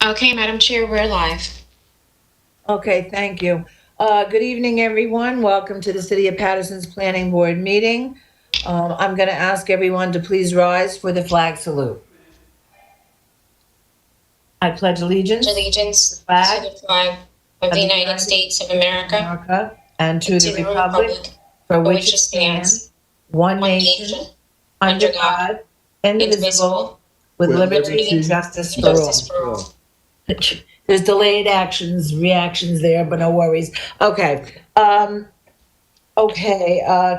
Okay, Madam Chair, we're live. Okay, thank you. Good evening, everyone. Welcome to the City of Paterson's Planning Board meeting. I'm going to ask everyone to please rise for the flag salute. I pledge allegiance Allegiance to flag the flag of the United States of America and to the republic for which it stands, one nation, under God, indivisible, with liberty and justice for all. There's delayed reactions there, but no worries. Okay.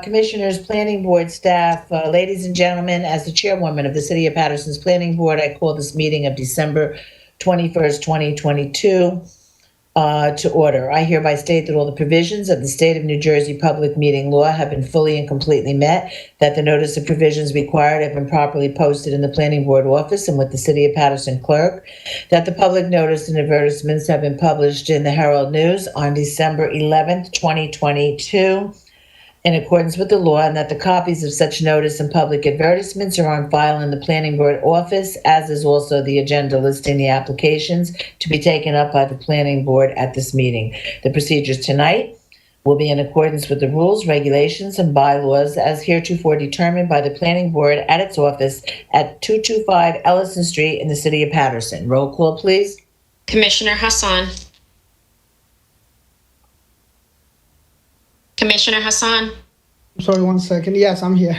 Commissioners, planning board staff, ladies and gentlemen, as the chairwoman of the City of Paterson's Planning Board, I call this meeting of December 21st, 2022 to order. I hereby state that all the provisions of the State of New Jersey Public Meeting Law have been fully and completely met, that the notice of provisions required have been properly posted in the Planning Board office and with the City of Paterson clerk, that the public notice and advertisements have been published in the Herald News on December 11th, 2022, in accordance with the law, and that the copies of such notice and public advertisements are on file in the Planning Board office, as is also the agenda listing the applications to be taken up by the Planning Board at this meeting. The procedures tonight will be in accordance with the rules, regulations, and bylaws as heretofore determined by the Planning Board at its office at 225 Ellison Street in the City of Paterson. Roll call, please. Commissioner Hassan. Commissioner Hassan. Sorry, 1 second. Yes, I'm here.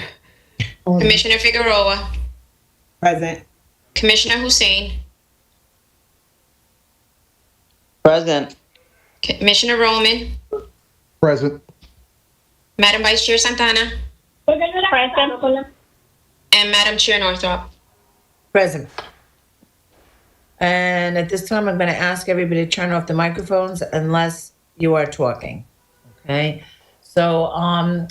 Commissioner Figueroa. Present. Commissioner Hussein. Present. Commissioner Roman. Present. Madam Vice Chair Santana. Present. And Madam Chair Northrop. Present. And at this time, I'm going to ask everybody to turn off the microphones unless you are talking. Okay. So,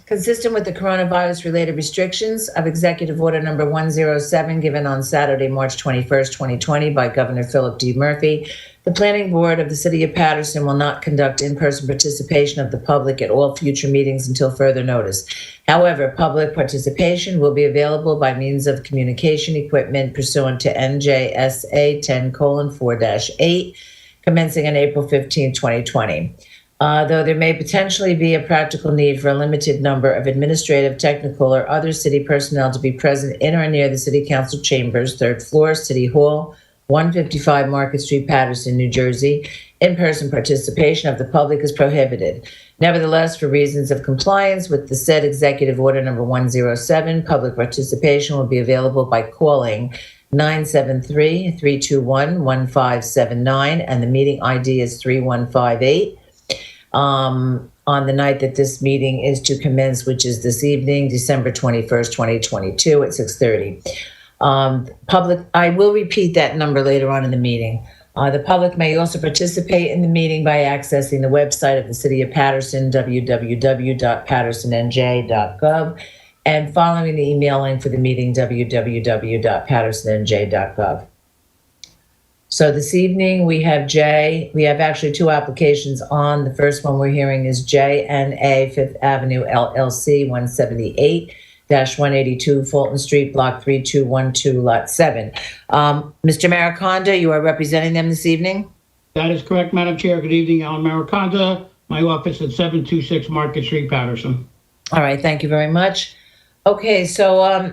consistent with the coronavirus-related restrictions of Executive Order Number 107, given on Saturday, March 21st, 2020, by Governor Philip D. Murphy, the Planning Board of the City of Paterson will not conduct in-person participation of the public at all future meetings until further notice. However, public participation will be available by means of communication equipment pursuant to NJSA 10:4-8, commencing on April 15, 2020. Though there may potentially be a practical need for a limited number of administrative, technical, or other city personnel to be present in or near the City Council chambers, 3rd floor, City Hall, 155 Market Street, Paterson, New Jersey, in-person participation of the public is prohibited. Nevertheless, for reasons of compliance with the said Executive Order Number 107, public participation will be available by calling 973-321-1579, and the meeting ID is 3158. On the night that this meeting is to commence, which is this evening, December 21st, 2022 at 6:30. I will repeat that number later on in the meeting. The public may also participate in the meeting by accessing the website of the City of Paterson, www.patersonnj.gov, and following the email link for the meeting, www.patersonnj.gov. So this evening we have actually two applications on. The first one we're hearing is JNA Fifth Avenue LLC 178-182 Fulton Street, Block 3212, Lot 7. Mr. Mariconda, you are representing them this evening? That is correct, Madam Chair. Good evening, Alan Mariconda. My office at 726 Market Street, Paterson. All right, thank you very much. Okay, so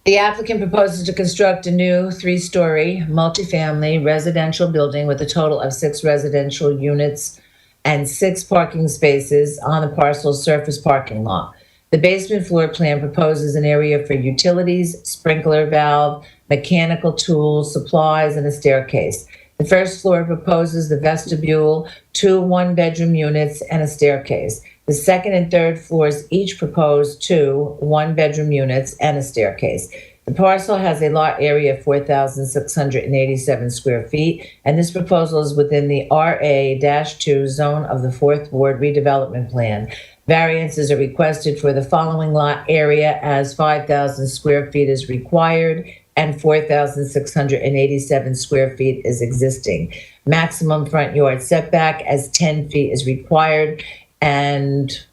the applicant proposes to construct a new 3-story multifamily residential building with a total of 6 residential units and 6 parking spaces on the parcel's surface parking lot. The basement floor plan proposes an area for utilities, sprinkler valve, mechanical tools, supplies, and a staircase. The first floor proposes the vestibule, 2 one-bedroom units, and a staircase. The second and third floors each propose 2 one-bedroom units and a staircase. The parcel has a lot area of 4,687 square feet, and this proposal is within the RA-2 zone of the 4th Ward redevelopment plan. Variances are requested for the following lot area, as 5,000 square feet is required and 4,687 square feet is existing. Maximum front yard setback as 10 feet is required, and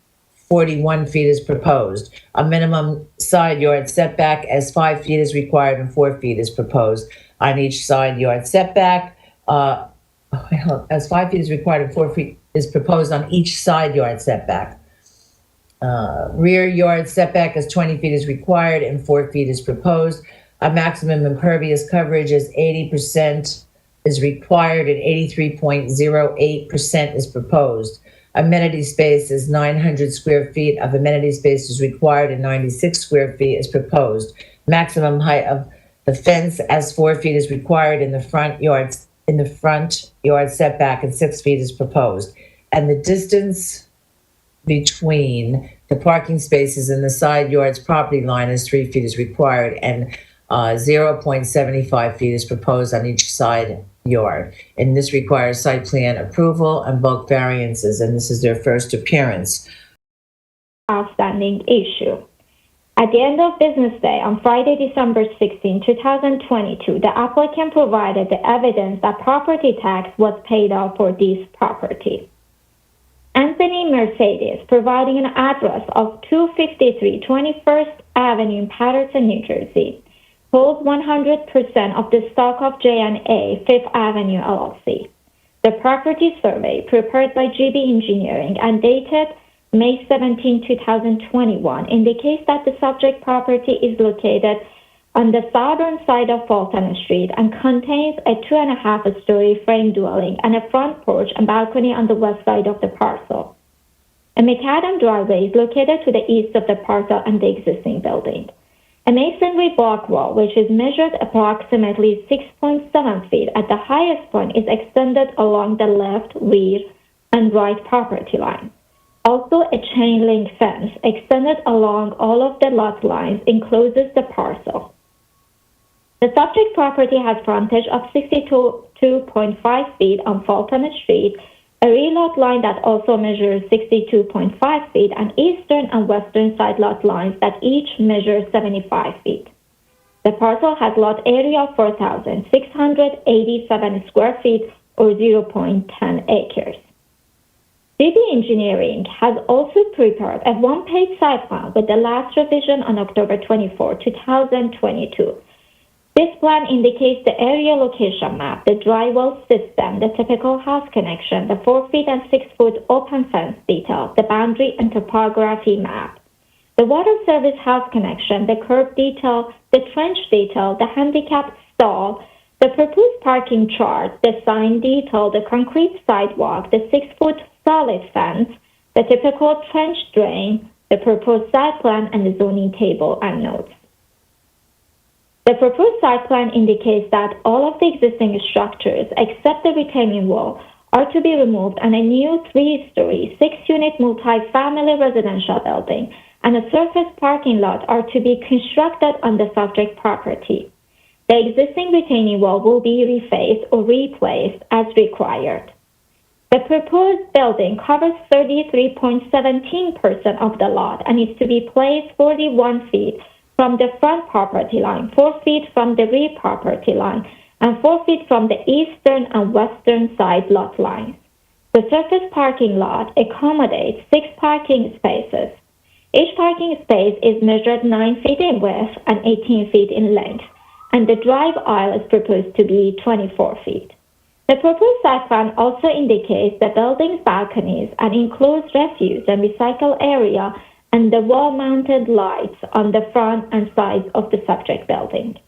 41 feet is proposed. A minimum side yard setback as 5 feet is required and 4 feet is proposed on each side yard setback. As 5 feet is required and 4 feet is proposed on each side yard setback. Rear yard setback as 20 feet is required and 4 feet is proposed. A maximum impervious coverage as 80% is required and 83.08% is proposed. Amenity space is 900 square feet of amenity space is required and 96 square feet is proposed. Maximum height of the fence as 4 feet is required in the front yard setback and 6 feet is proposed. And the distance between the parking spaces and the side yard's property line is 3 feet is required and 0.75 feet is proposed on each side yard. And this requires site plan approval and bulk variances, and this is their first appearance. Outstanding issue. At the end of business day on Friday, December 16, 2022, the applicant provided the evidence that property tax was paid off for this property. Anthony Mercedes, providing an address of 253 21st Avenue in Paterson, New Jersey, holds 100% of the stock of J&A Fifth Avenue LLC. The property survey prepared by GB Engineering and dated May 17, 2021 indicates that the subject property is located on the southern side of Fulton Street and contains a 2.5-story frame dwelling and a front porch and balcony on the west side of the parcel. A macadam driveway is located to the east of the parcel and the existing building. A masonry block wall, which is measured approximately 6.7 feet at the highest point, is extended along the left, rear, and right property line. Also, a chain link fence extended along all of the lot lines encloses the parcel. The subject property has frontage of 62.5 feet on Fulton Street, a rear lot line that also measures 62.5 feet, and eastern and western side lot lines that each measure 75 feet. The parcel has lot area of 4,687 square feet or 0.10 acres. GB Engineering has also prepared a one-page site plan with the last revision on October 24, 2022. This plan indicates the area location map, the dry well system, the typical house connection, the 4 feet and 6 foot open fence detail, the boundary and topography map, the water service house connection, the curb detail, the trench detail, the handicap stall, the proposed parking chart, the sign detail, the concrete sidewalk, the 6 foot solid fence, the typical trench drain, the proposed site plan, and the zoning table and notes. The proposed site plan indicates that all of the existing structures, except the retaining wall, are to be removed and a new 3-story, 6-unit multi-family residential building and a surface parking lot are to be constructed on the subject property. The existing retaining wall will be refaced or replaced as required. The proposed building covers 33.17% of the lot and is to be placed 41 feet from the front property line, 4 feet from the rear property line, and 4 feet from the eastern and western side lot lines. The surface parking lot accommodates 6 parking spaces. Each parking space is measured 9 feet in width and 18 feet in length, and the drive aisle is proposed to be 24 feet. The proposed site plan also indicates the building's balconies and enclosed refuse and recycle area and the wall-mounted lights on the front and sides of the subject building.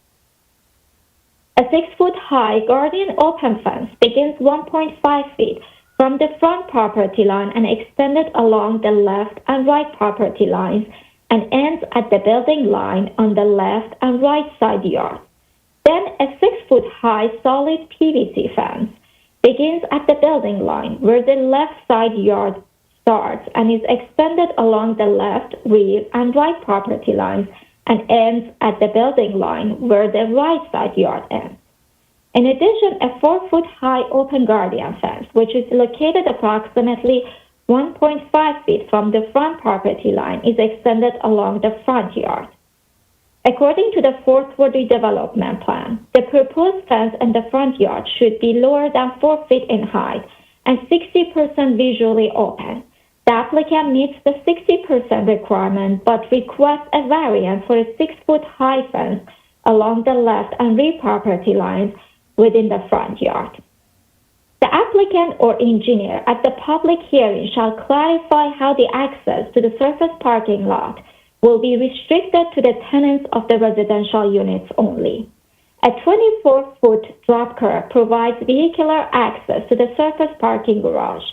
A 6-foot-high Guardian open fence begins 1.5 feet from the front property line and extended along the left and right property lines and ends at the building line on the left and right side yard. Then a 6-foot-high solid PVC fence begins at the building line where the left side yard starts and is extended along the left, rear, and right property lines and ends at the building line where the right side yard ends. In addition, a 4-foot-high open Guardian fence, which is located approximately 1.5 feet from the front property line, is extended along the front yard. According to the fourth redevelopment plan, the proposed fence in the front yard should be lower than 4 feet in height and 60% visually open. The applicant meets the 60% requirement but requests a variance for a 6-foot high fence along the left and rear property lines within the front yard. The applicant or engineer at the public hearing shall clarify how the access to the surface parking lot will be restricted to the tenants of the residential units only. A 24-foot drop curb provides vehicular access to the surface parking garage.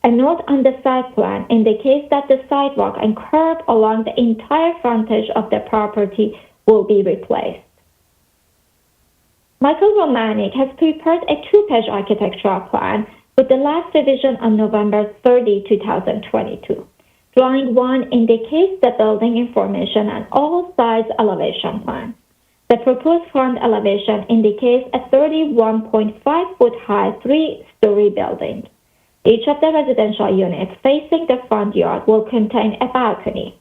A note on the site plan indicates that the sidewalk and curb along the entire frontage of the property will be replaced. Michael Romanik has prepared a 2-page architectural plan with the last revision on November 30, 2022. Drawing 1 indicates the building information and all sides elevation plan. The proposed front elevation indicates a 31.5-foot high 3-story building. Each of the residential units facing the front yard will contain a balcony.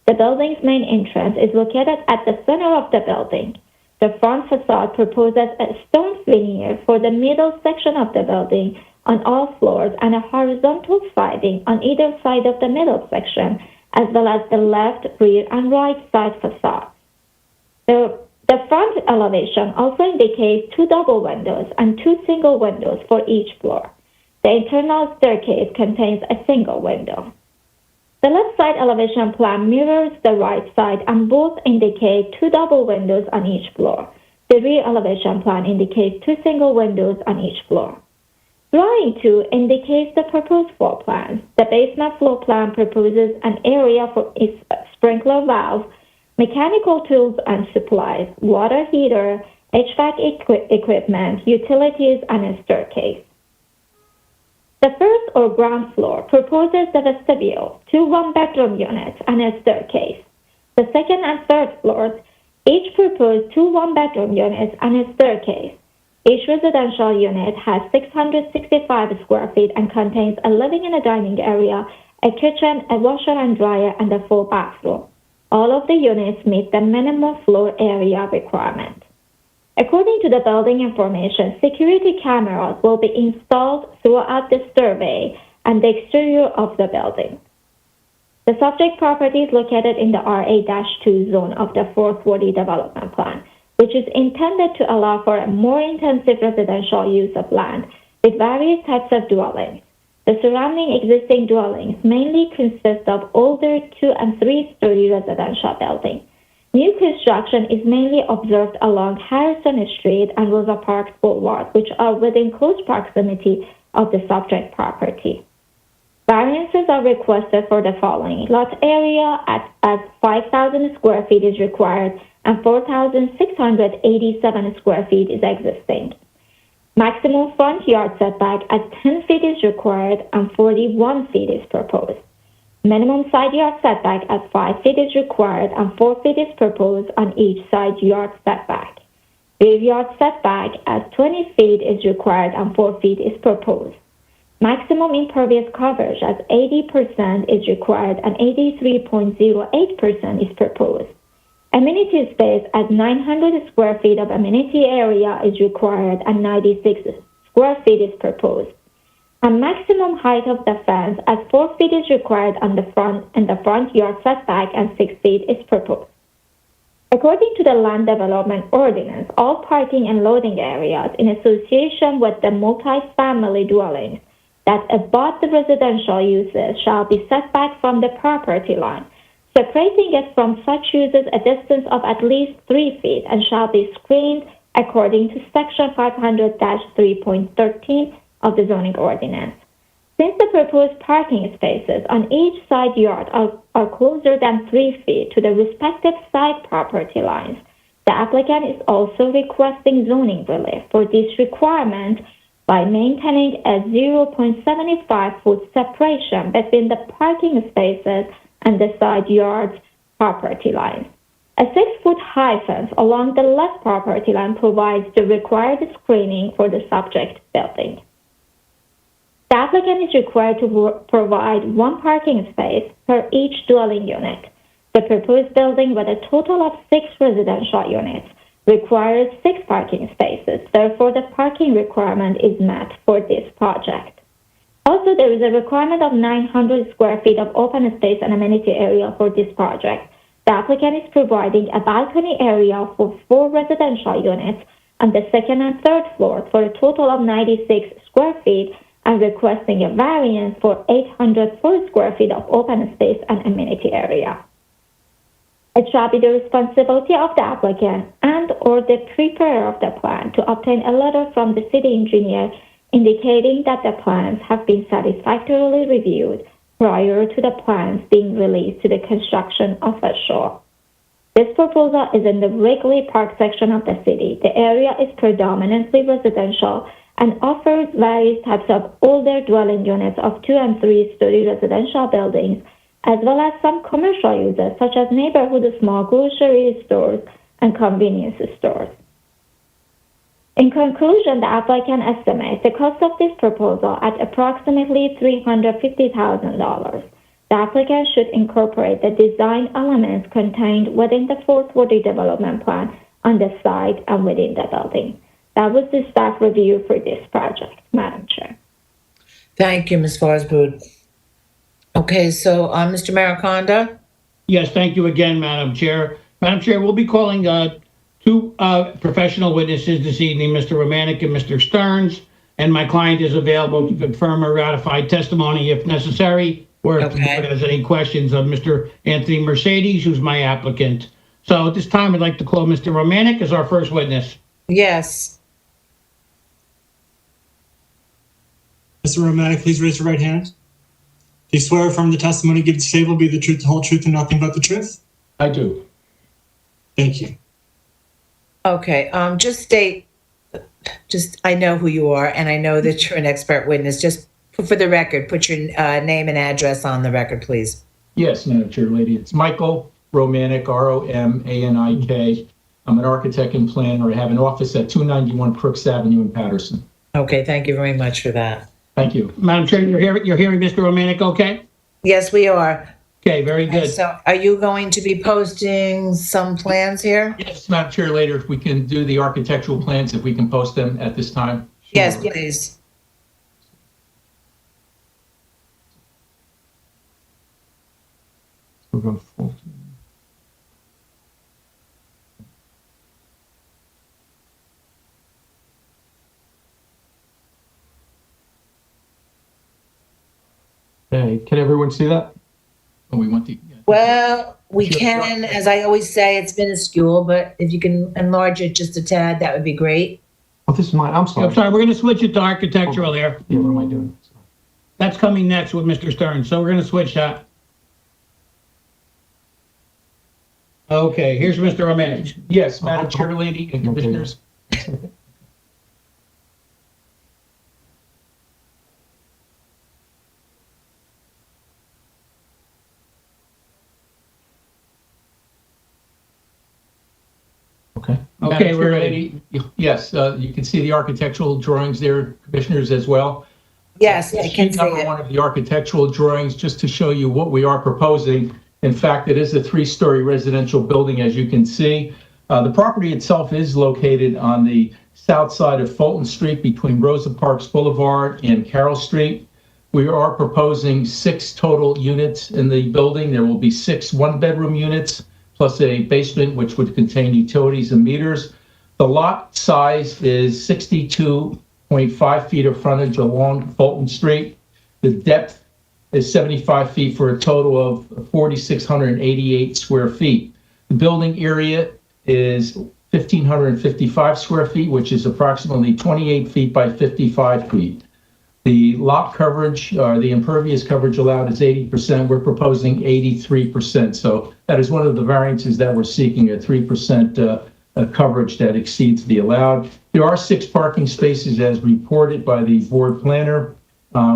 The building's main entrance is located at the center of the building. The front facade proposes a stone veneer for the middle section of the building on all floors and a horizontal siding on either side of the middle section, as well as the left, rear, and right side facades. The front elevation also indicates 2 double windows and 2 single windows for each floor. The internal staircase contains a single window. The left side elevation plan mirrors the right side and both indicate 2 double windows on each floor. The rear elevation plan indicates 2 single windows on each floor. Drawing 2 indicates the proposed floor plan. The basement floor plan proposes an area for a sprinkler valve, mechanical tools and supplies, water heater, HVAC equipment, utilities, and a staircase. The first or ground floor proposes the vestibule, 2 one-bedroom units, and a staircase. The second and third floors each propose 2 one-bedroom units and a staircase. Each residential unit has 665 square feet and contains a living and a dining area, a kitchen, a washer and dryer, and a full bathroom. All of the units meet the minimum floor area requirement. According to the building information, security cameras will be installed throughout the survey and the exterior of the building. The subject property is located in the RA-2 zone of the 440 development plan, which is intended to allow for a more intensive residential use of land with various types of dwellings. The surrounding existing dwellings mainly consist of older 2- and 3-story residential buildings. New construction is mainly observed along Harrison Street and Rosa Parks Boulevard, which are within close proximity of the subject property. Variances are requested for the following. Lot area at 5,000 square feet is required and 4,687 square feet is existing. Maximum front yard setback at 10 feet is required and 41 feet is proposed. Minimum side yard setback at 5 feet is required and 4 feet is proposed on each side yard setback. Rear yard setback at 20 feet is required and 4 feet is proposed. Maximum impervious coverage at 80% is required and 83.08% is proposed. Amenity space at 900 square feet of amenity area is required and 96 square feet is proposed. A maximum height of the fence at 4 feet is required on the front and the front yard setback and 6 feet is proposed. According to the Land Development Ordinance, all parking and loading areas in association with the multi-family dwellings that abut the residential uses shall be set back from the property line, separating it from such uses a distance of at least 3 feet and shall be screened according to Section 500-3.13 of the zoning ordinance. Since the proposed parking spaces on each side yard are closer than 3 feet to the respective side property lines, the applicant is also requesting zoning relief for this requirement by maintaining a 0.75-foot separation between the parking spaces and the side yard's property line. A 6-foot high fence along the left property line provides the required screening for the subject building. The applicant is required to provide 1 parking space per each dwelling unit. The proposed building with a total of 6 residential units requires 6 parking spaces. Therefore, the parking requirement is met for this project. Also, there is a requirement of 900 square feet of open space and amenity area for this project. The applicant is providing a balcony area for 4 residential units on the second and third floor for a total of 96 square feet and requesting a variance for 804 square feet of open space and amenity area. It shall be the responsibility of the applicant and or the preparer of the plan to obtain a letter from the city engineer indicating that the plans have been satisfactorily reviewed prior to the plans being released to the construction official. This proposal is in the Wrigley Park section of the city. The area is predominantly residential and offers various types of older dwelling units of 2- and 3-story residential buildings, as well as some commercial uses such as neighborhood small grocery stores and convenience stores. In conclusion, the applicant estimates the cost of this proposal at approximately $350,000. The applicant should incorporate the design elements contained within the 440 development plan on the site and within the building. That was the staff review for this project, Madam Chair. Thank you, Ms. Forsbud. Okay, so Mr. Mariconda? Yes, thank you again, Madam Chair. Madam Chair, we'll be calling 2 professional witnesses this evening, Mr. Romanek and Mr. Stearns, and my client is available to confirm or ratify testimony if necessary, or if the board has any questions of Mr. Anthony Mercedes, who's my applicant. So at this time, I'd like to call Mr. Romanek as our first witness. Yes. Mr. Romanek, please raise your right hand. Do you swear or affirm the testimony given today will be the truth, the whole truth, and nothing but the truth? I do. Thank you. Okay, I know who you are, and I know that you're an expert witness. Just for the record, put your name and address on the record, please. Yes, Madam Chair Lady. It's Michael Romanek, Romanik. I'm an architect and planner. I have an office at 291 Crooks Avenue in Paterson. Okay, thank you very much for that. Thank you. Madam Chair, you're hearing Mr. Romanek okay? Yes, we are. Okay, very good. So are you going to be posting some plans here? Yes, Madam Chair, later, if we can do the architectural plans, if we can post them at this time. Yes, please. We'll go full. Okay, can everyone see that? Oh, we want the. Well, we can, as I always say, it's minuscule, but if you can enlarge it just a tad, that would be great. Oh, this is mine. I'm sorry. I'm sorry, we're going to switch it to architectural here. Yeah, what am I doing? That's coming next with Mr. Stearns, so we're going to switch that. Okay, here's Mr. Romanek. Yes, Madam Chair Lady and Commissioners. Okay, we're ready. Yes, you can see the architectural drawings there, Commissioners, as well. Yes, I can see Number it. one of the architectural drawings, just to show you what we are proposing. In fact, it is a 3-story residential building, as you can see. The property itself is located on the south side of Fulton Street between Rosa Parks Boulevard and Carroll Street. We are proposing 6 total units in the building. There will be 6 one-bedroom units, plus a basement which would contain utilities and meters. The lot size is 62.5 feet of frontage along Fulton Street. The depth is 75 feet for a total of 4,688 square feet. The building area is 1,555 square feet, which is approximately 28 feet by 55 feet. The lot coverage, or the impervious coverage allowed is 80%. We're proposing 83%. So that is one of the variances that we're seeking, a 3% coverage that exceeds the allowed. There are 6 parking spaces as reported by the board planner.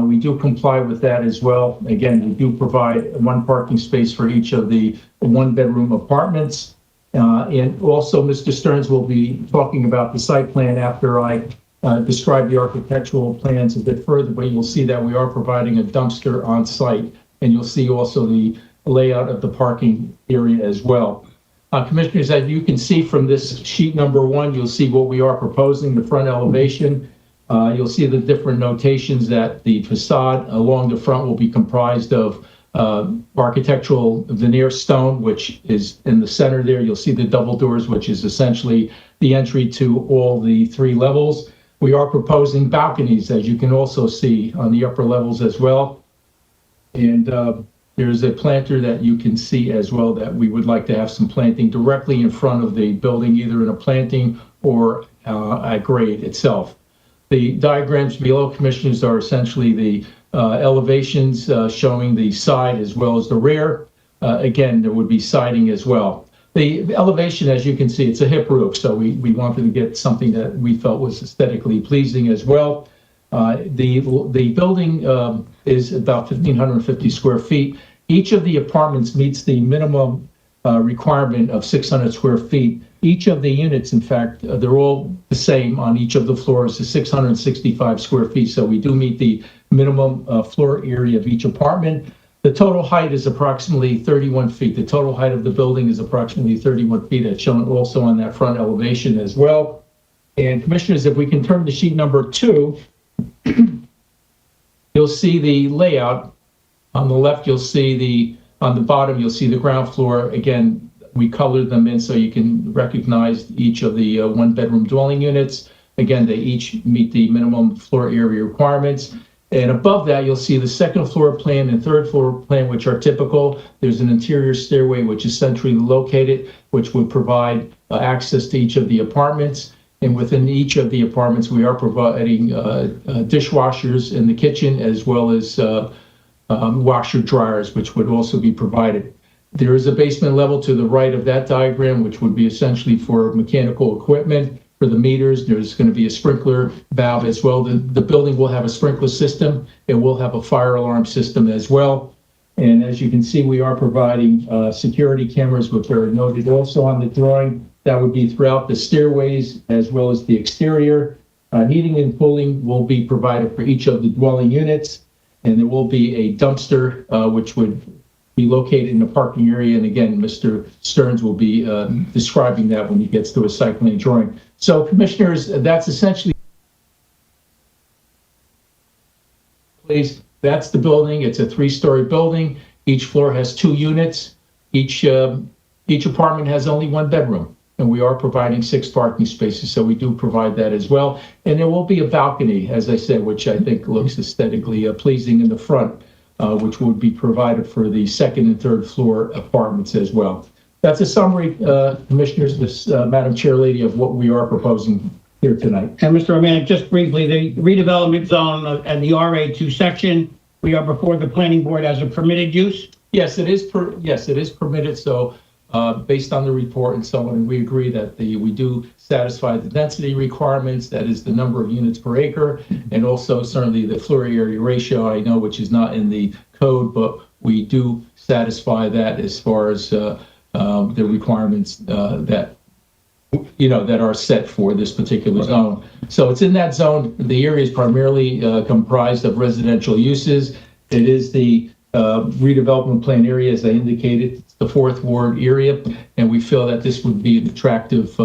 We do comply with that as well. Again, we do provide 1 parking space for each of the 1-bedroom apartments. And also, Mr. Stearns will be talking about the site plan after I describe the architectural plans a bit further, but you'll see that we are providing a dumpster on site, and you'll see also the layout of the parking area as well. Commissioners, as you can see from this sheet number 1, you'll see what we are proposing, the front elevation. You'll see the different notations that the facade along the front will be comprised of architectural veneer stone, which is in the center there. You'll see the double doors, which is essentially the entry to all the 3 levels. We are proposing balconies, as you can also see on the upper levels as well. And there's a planter that you can see as well that we would like to have some planting directly in front of the building, either in a planting or at grade itself. The diagrams below, Commissioners, are essentially the elevations showing the side as well as the rear. Again, there would be siding as well. The elevation, as you can see, it's a hip roof, so we wanted to get something that we felt was aesthetically pleasing as well. The building is about 1,550 square feet. Each of the apartments meets the minimum requirement of 600 square feet. Each of the units, in fact, they're all the same on each of the floors, is 665 square feet. So we do meet the minimum floor area of each apartment. The total height is approximately 31 feet. The total height of the building is approximately 31 feet. That's shown also on that front elevation as well. And Commissioners, if we can turn to sheet number 2, you'll see the layout. On the left, you'll see on the bottom, you'll see the ground floor. Again, we colored them in so you can recognize each of the 1-bedroom dwelling units. Again, they each meet the minimum floor area requirements. And above that, you'll see the 2nd floor plan and 3rd floor plan, which are typical. There's an interior stairway, which is centrally located, which would provide access to each of the apartments. And within each of the apartments, we are providing dishwashers in the kitchen, as well as washer dryers, which would also be provided. There is a basement level to the right of that diagram, which would be essentially for mechanical equipment. For the meters, there's going to be a sprinkler valve as well. The building will have a sprinkler system. It will have a fire alarm system as well. And as you can see, we are providing security cameras, which are noted also on the drawing. That would be throughout the stairways as well as the exterior. Heating and cooling will be provided for each of the dwelling units. And there will be a dumpster, which would be located in the parking area. And again, Mr. Stearns will be describing that when he gets to a site plan drawing. So Commissioners, that's essentially, please, that's the building. It's a 3-story building. Each floor has 2 units. Each apartment has only 1 bedroom. And we are providing 6 parking spaces, so we do provide that as well. And there will be a balcony, as I said, which I think looks aesthetically pleasing in the front, which would be provided for the 2nd and 3rd floor apartments as well. That's a summary, Commissioners, Madam Chair Lady, of what we are proposing here tonight. And Mr. Romanek, just briefly, the redevelopment zone and the RA2 section, we are before the planning board as a permitted use? Yes, it is permitted. So based on the report and so on, we agree that we do satisfy the density requirements, that is the number of units per acre, and also certainly the floor area ratio, I know, which is not in the code, but we do satisfy that as far as the requirements that are set for this particular zone. So it's in that zone. The area is primarily comprised of residential uses. It is the redevelopment plan area, as I indicated. It's the 4th ward area, and we feel that this would be an attractive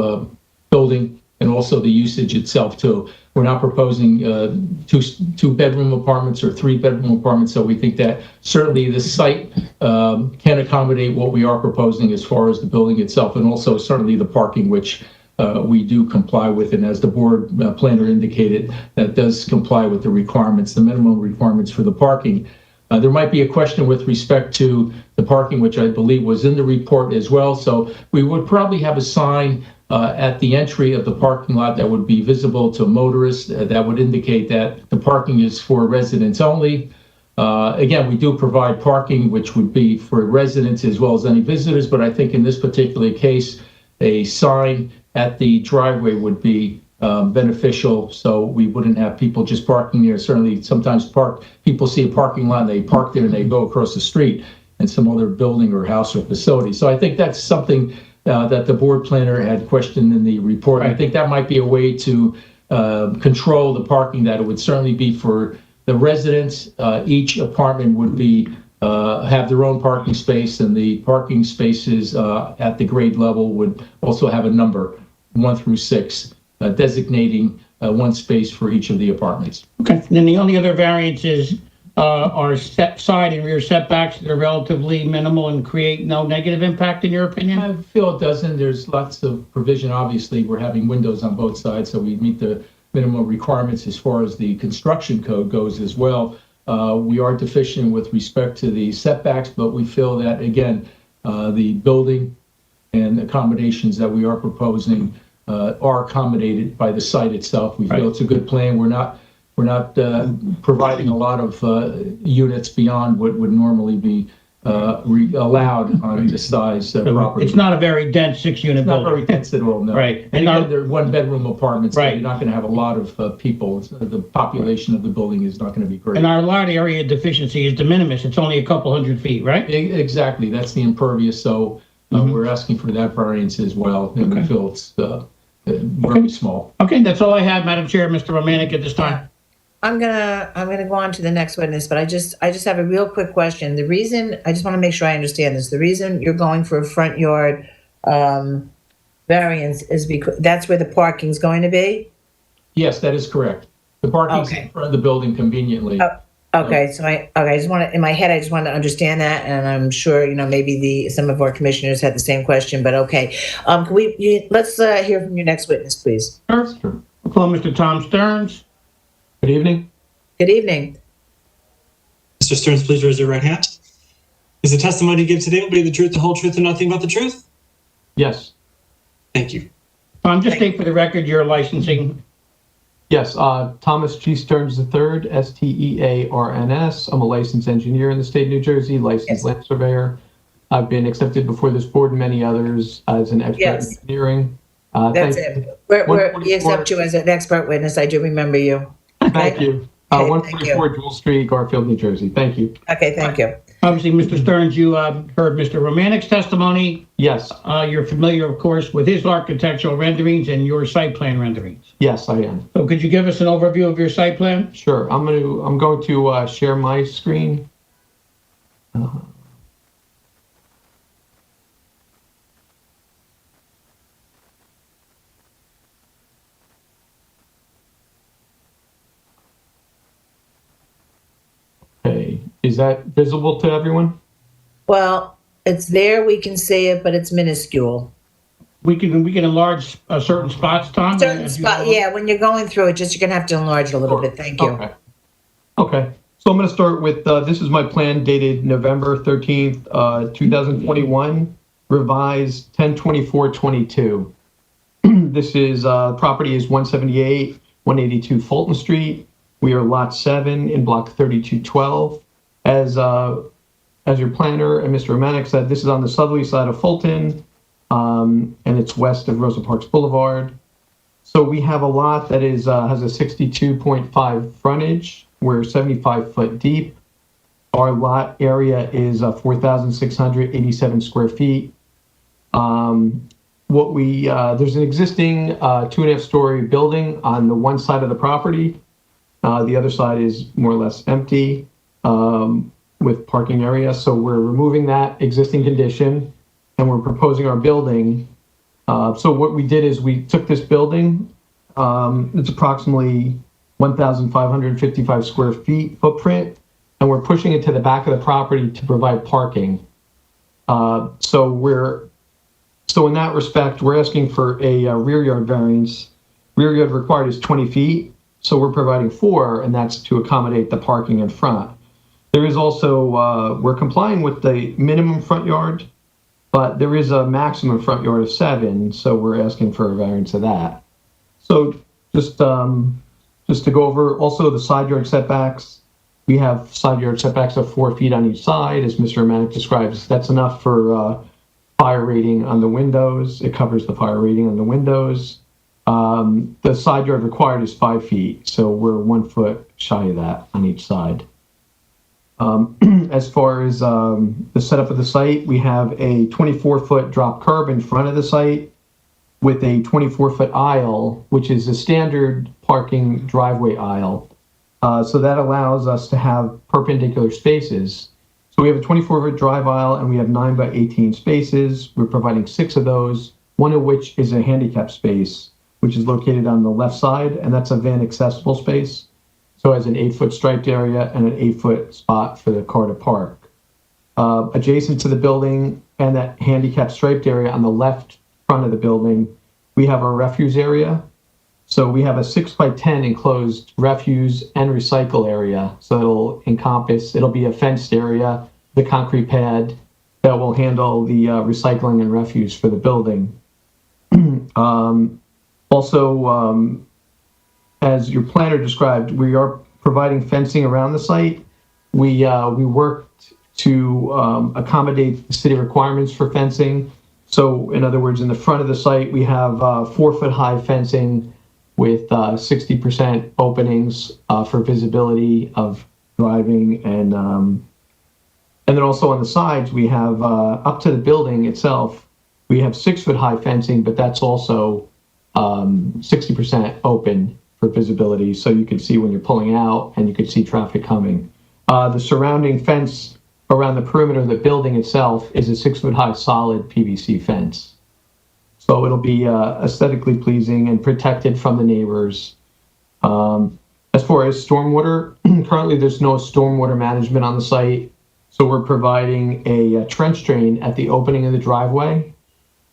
building, and also the usage itself too. We're not proposing 2-bedroom apartments or 3-bedroom apartments, so we think that certainly the site can accommodate what we are proposing as far as the building itself, and also certainly the parking, which we do comply with, and as the board planner indicated, that does comply with the requirements, the minimum requirements for the parking. There might be a question with respect to the parking, which I believe was in the report as well. So we would probably have a sign at the entry of the parking lot that would be visible to motorists that would indicate that the parking is for residents only. Again, we do provide parking, which would be for residents as well as any visitors. But I think in this particular case, a sign at the driveway would be beneficial, so we wouldn't have people just parking there. Certainly, sometimes people see a parking lot, and they park there, and they go across the street in some other building or house or facility. So I think that's something that the board planner had questioned in the report. I think that might be a way to control the parking, that it would certainly be for the residents. Each apartment would be have their own parking space, and the parking spaces at the grade level would also have a number, 1 through 6, designating one space for each of the apartments. Okay, then the only other variances are side and rear setbacks that are relatively minimal and create no negative impact, in your opinion? I feel it doesn't. There's lots of provision. Obviously, we're having windows on both sides, so we meet the minimum requirements as far as the construction code goes as well. We are deficient with respect to the setbacks, but we feel that, again, the building and accommodations that we are proposing are accommodated by the site itself. We feel it's a good plan. We're not providing a lot of units beyond what would normally be allowed on this size property. It's not a very dense 6-unit It's not building. very dense at all, no. Right. And again, they're one-bedroom apartments, so Right. you're not going to have a lot of people. The population of the building is not going to be great. And our lot area deficiency is de minimis. It's only a couple hundred feet, right? Exactly, that's the impervious, so we're asking for that variance as well, and we feel it's very small. Okay, that's all I have, Madam Chair, Mr. Romanek, at this time. I'm gonna go on to the next witness, but I just have a real quick question. The reason, I just want to make sure I understand this. The reason you're going for a front yard variance is because that's where the parking's going to be? Yes, that is correct. The parking's in front of the building conveniently. Okay, so I just want to, in my head, I just want to understand that, and I'm sure, maybe some of our commissioners had the same question, but okay. Let's hear from your next witness, please. Sure. We'll call Mr. Tom Stearns. Good evening. Good evening. Mr. Stearns, please raise your right hand. Is the testimony you give today will be the truth, the whole truth, and nothing but the truth? Yes. Thank you. Tom, just state for the record your licensing. Yes. Thomas G. Stearns III, STEARNS. I'm a licensed engineer in the state of New Jersey, licensed land surveyor. I've been accepted before this board and many others as an expert in engineering. That's it. We accept you as an expert witness. I do remember you. Thank you. 144 Jewel Street, Garfield, New Jersey. Thank you. Okay, thank you. Obviously, Mr. Stearns, you heard Mr. Romanek's testimony. Yes. You're familiar, of course, with his architectural renderings and your site plan renderings. Yes, I am. So could you give us an overview of your site plan? Sure. I'm going to share my screen. Okay. Is that visible to everyone? Well, it's there, we can see it, but it's minuscule. We can enlarge certain spots, Tom? Certain spot, yeah, when you're going through it, you're gonna have to enlarge it a little bit, thank you. Okay. So I'm gonna start with, this is my plan dated November 13th, 2021, revised 10/24/22. This is, property is 178, 182 Fulton Street. We are lot 7 in block 3212. As your planner and Mr. Romanek said, this is on the southerly side of Fulton, and it's west of Rosa Parks Boulevard. So we have a lot that is has a 62.5 frontage. We're 75 foot deep. Our lot area is 4,687 square feet. There's an existing 2.5-story building on the one side of the property. The other side is more or less empty with parking area. So we're removing that existing condition and we're proposing our building. So what we did is we took this building. It's approximately 1,555 square feet footprint, and we're pushing it to the back of the property to provide parking. So in that respect, we're asking for a rear yard variance. Rear yard required is 20 feet. So we're providing 4, and that's to accommodate the parking in front. There is also, we're complying with the minimum front yard, but there is a maximum front yard of 7, so we're asking for a variance of that. So just to go over also the side yard setbacks, we have side yard setbacks of 4 feet on each side, as Mr. Romanek describes. That's enough for fire rating on the windows. It covers the fire rating on the windows. The side yard required is 5 feet, so we're 1 foot shy of that on each side. As far as the setup of the site, we have a 24-foot drop curb in front of the site with a 24-foot aisle, which is a standard parking driveway aisle. So that allows us to have perpendicular spaces. So we have a 24-foot drive aisle and we have 9 by 18 spaces. We're providing 6 of those, one of which is a handicap space. which is located on the left side, and that's a van accessible space. So it has an 8-foot striped area and an 8-foot spot for the car to park. Adjacent to the building and that handicap striped area on the left front of the building, we have our refuse area. So we have a 6x10 enclosed refuse and recycle area. So it'll be a fenced area, the concrete pad that will handle the recycling and refuse for the building. As your planner described, we are providing fencing around the site. We worked to accommodate the city requirements for fencing. So in other words, in the front of the site, we have 4-foot high fencing with 60% openings for visibility of driving. And then also on the sides, we have up to the building itself, we have 6-foot high fencing, but that's also 60% open for visibility. So you can see when you're pulling out and you can see traffic coming. The surrounding fence around the perimeter of the building itself is a 6-foot high solid PVC fence. So it'll be aesthetically pleasing and protected from the neighbors. As far as stormwater, currently there's no stormwater management on the site. So we're providing a trench drain at the opening of the driveway.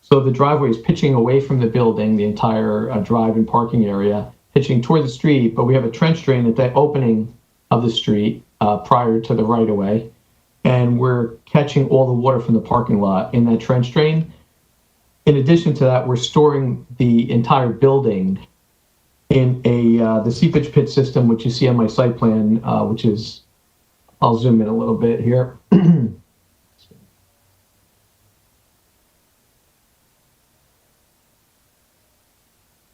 So the driveway is pitching away from the building, the entire drive and parking area, pitching toward the street, but we have a trench drain at the opening of the street prior to the right-of-way. And we're catching all the water from the parking lot in that trench drain. In addition to that, we're storing the entire building in the seepage pit system, which you see on my site plan, which is, I'll zoom in a little bit here.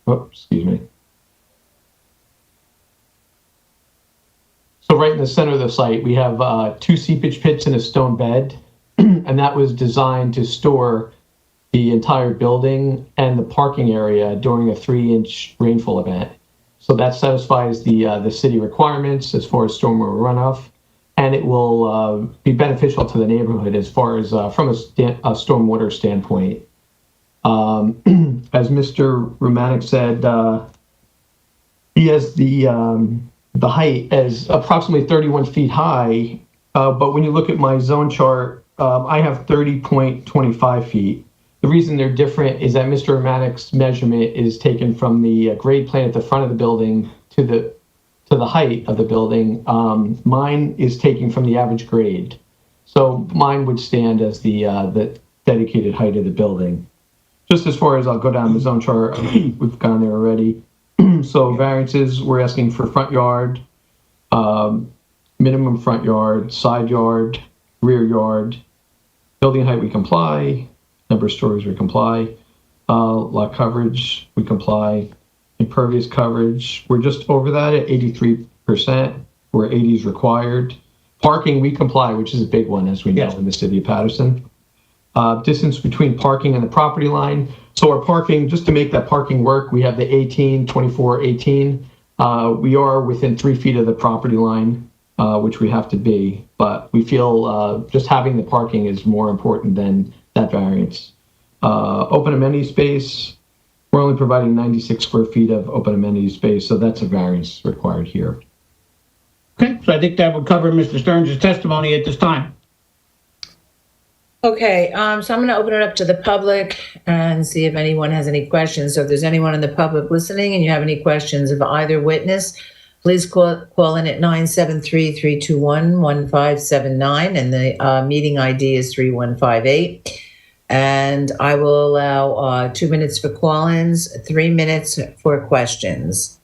Oh, excuse me. So right in the center of the site, we have 2 seepage pits and a stone bed, and that was designed to store the entire building and the parking area during a 3-inch rainfall event. So that satisfies the city requirements as far as stormwater runoff, and it will be beneficial to the neighborhood as far as from a stormwater standpoint. As Mr. Romanek said, he has the height as approximately 31 feet high, but when you look at my zone chart, I have 30.25 feet. The reason they're different is that Mr. Romanek's measurement is taken from the grade plane at the front of the building to the height of the building. Mine is taken from the average grade. So mine would stand as the dedicated height of the building. Just as far as I'll go down the zone chart, we've gone there already. So variances, we're asking for front yard, minimum front yard, side yard, rear yard. Building height, we comply. Number of stories, we comply. Lot coverage, we comply. Impervious coverage, we're just over that at 83%, where 80 is required. Parking, we comply, which is a big one, as we know, in the city of Paterson. Distance between parking and the property line. So our parking, just to make that parking work, we have the 18, 24, 18. We are within 3 feet of the property line, which we have to be, but we feel just having the parking is more important than that variance. Open amenity space, we're only providing 96 square feet of open amenity space, so that's a variance required here. Okay, so I think that would cover Mr. Stearns' testimony at this time. Okay, so I'm going to open it up to the public and see if anyone has any questions. So if there's anyone in the public listening and you have any questions of either witness, please call in at 973-321-1579, and the meeting ID is 3158. And I will allow 2 minutes for call-ins, 3 minutes for questions.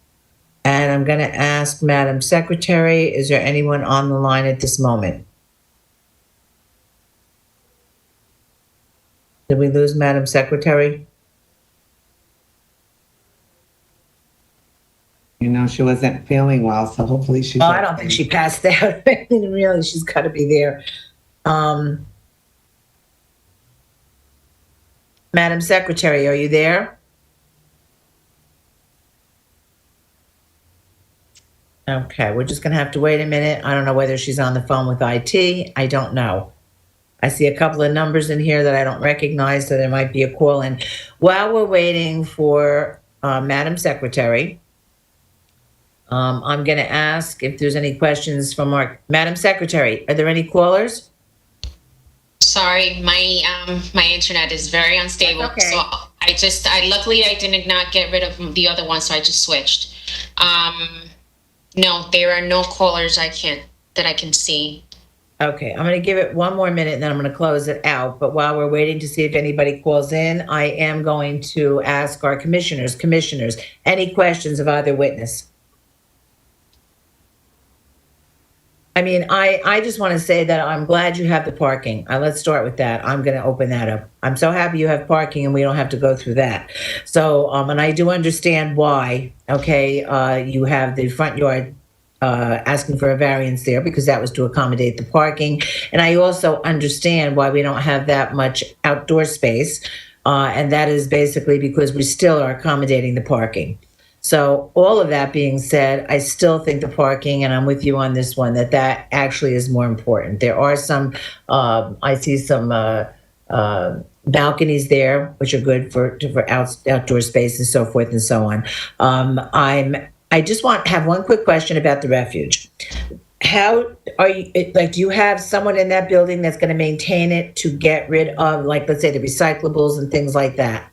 And I'm going to ask Madam Secretary, is there anyone on the line at this moment? Did we lose Madam Secretary? You know, she wasn't feeling well, so hopefully she's. Oh, I don't think she passed out. I mean, really, she's got to be there. Madam Secretary, are you there? Okay, we're just going to have to wait a minute. I don't know whether she's on the phone with IT. I don't know. I see a couple of numbers in here that I don't recognize, so there might be a call in. While we're waiting for Madam Secretary. I'm going to ask if there's any questions from our Madam Secretary. Are there any callers? Sorry, my internet is very unstable. That's okay. So I luckily I did not get rid of the other one, so I just switched. No, there are no callers that I can see. Okay, I'm going to give it one more minute and then I'm going to close it out. But while we're waiting to see if anybody calls in, I am going to ask our commissioners, any questions of either witness? I mean, I just want to say that I'm glad you have the parking. Let's start with that. I'm going to open that up. I'm so happy you have parking and we don't have to go through that. So, and I do understand why, okay, you have the front yard asking for a variance there because that was to accommodate the parking. And I also understand why we don't have that much outdoor space. And that is basically because we still are accommodating the parking. So all of that being said, I still think the parking, and I'm with you on this one, that actually is more important. There are some, I see some balconies there, which are good for outdoor space and so forth and so on. I just have one quick question about the refuge. How are you, like, do you have someone in that building that's going to maintain it to get rid of, like, let's say the recyclables and things like that?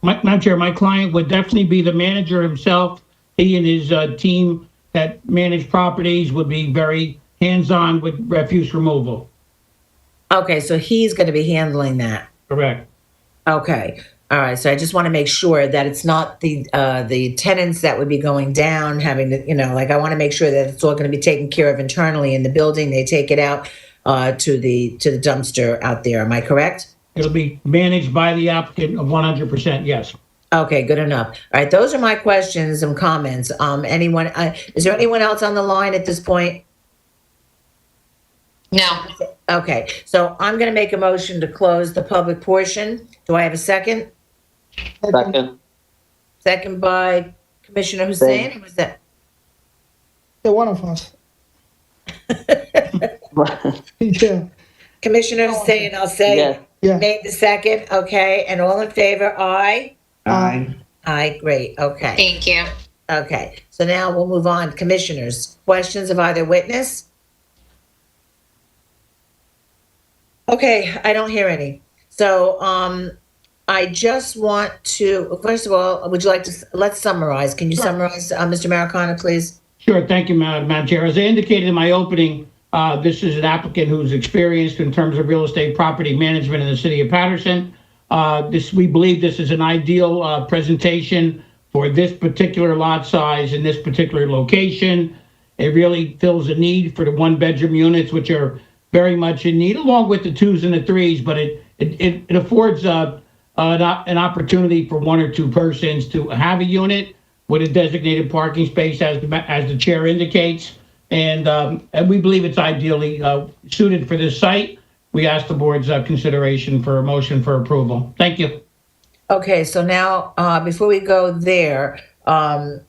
Madam Chair, my client would definitely be the manager himself. He and his team that manage properties would be very hands-on with refuse removal. Okay, so he's going to be handling that. Correct. Okay. All right. So I just want to make sure that it's not the tenants that would be going down having to, I want to make sure that it's all going to be taken care of internally in the building. They take it out to the dumpster out there. Am I correct? It'll be managed by the applicant 100%, yes. Okay, good enough. All right, those are my questions and comments. Is there anyone else on the line at this point? No. Okay, so I'm going to make a motion to close the public portion. Do I have a second? Second. Second by Commissioner Hussein. Or was that? Yeah, one of us. Yeah. Commissioner Hussein, I'll say. Yes. Yeah. Made the second. Okay, and all in favor? Aye. Aye. Aye. Great. Okay. Thank you. Okay. So now we'll move on. Commissioners, questions of either witness? Okay, I don't hear any. So I just want to, first of all, would you like to, let's summarize. Can you summarize, Mr. Maricano, please? Sure. Thank you, Madam Chair. As I indicated in my opening, this is an applicant who's experienced in terms of real estate property management in the city of Paterson. We believe this is an ideal presentation for this particular lot size in this particular location. It really fills a need for the one-bedroom units, which are very much in need, along with the twos and the threes, but it affords an opportunity for one or two persons to have a unit with a designated parking space, as the chair indicates. And we believe it's ideally suited for this site. We ask the board's consideration for a motion for approval. Thank you. Okay, so now, before we go there, Mr.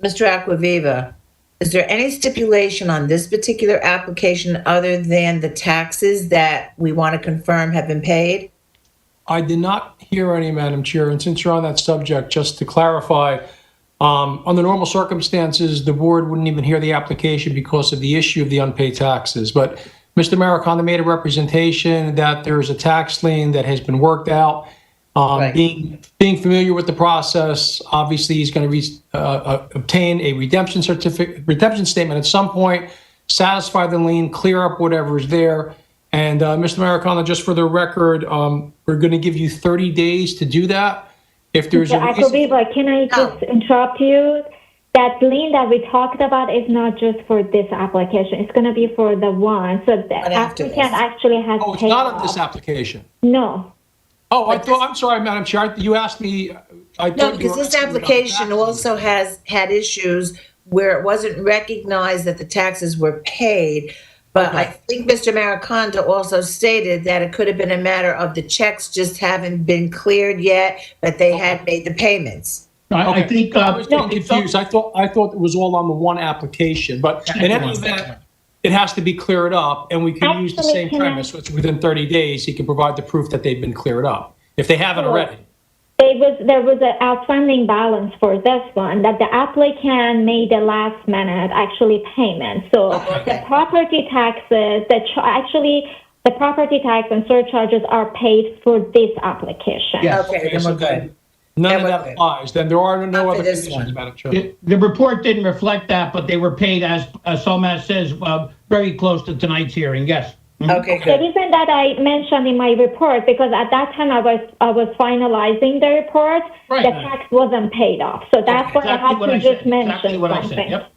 Acquaviva, is there any stipulation on this particular application other than the taxes that we want to confirm have been paid? I did not hear any, Madam Chair, and since you're on that subject, just to clarify, under normal circumstances, the board wouldn't even hear the application because of the issue of the unpaid taxes. But Mr. Maricano made a representation that there is a tax lien that has been worked out. Right. Being familiar with the process, obviously he's going to obtain a redemption statement at some point, satisfy the lien, clear up whatever is there. And Mr. Maricano, just for the record, we're going to give you 30 days to do that. If there's can I just interrupt you? That lien that we talked about is not just for this application. It's going to be for the one. So the applicant actually has it's not on this application. No. Oh, I'm sorry, Madam Chair. You asked me. No, because this application also has had issues where it wasn't recognized that the taxes were paid. But I think Mr. Maricano also stated that it could have been a matter of the checks just haven't been cleared yet, but they had made the payments. I think I was getting confused. I thought it was all on the one application, but in any event, it has to be cleared up, and we can use the same premise. Which within 30 days, he can provide the proof that they've been cleared up. if they haven't already. There was an outstanding balance for this one that the applicant made a last minute actually payment. So the property taxes, the property tax and surcharges are paid for this application. Yes. Okay, then we're good. None Then of we're that good. applies. Then there are no Not for other this conditions, one. Madam Chair. The report didn't reflect that, but they were paid as Solmas says, very close to tonight's hearing, yes. Okay, The good. reason that I mentioned in my report, because at that time I was finalizing the report, Right. the tax wasn't paid off. So that's why I Exactly had what to I just said, mention exactly what I said, something. yep.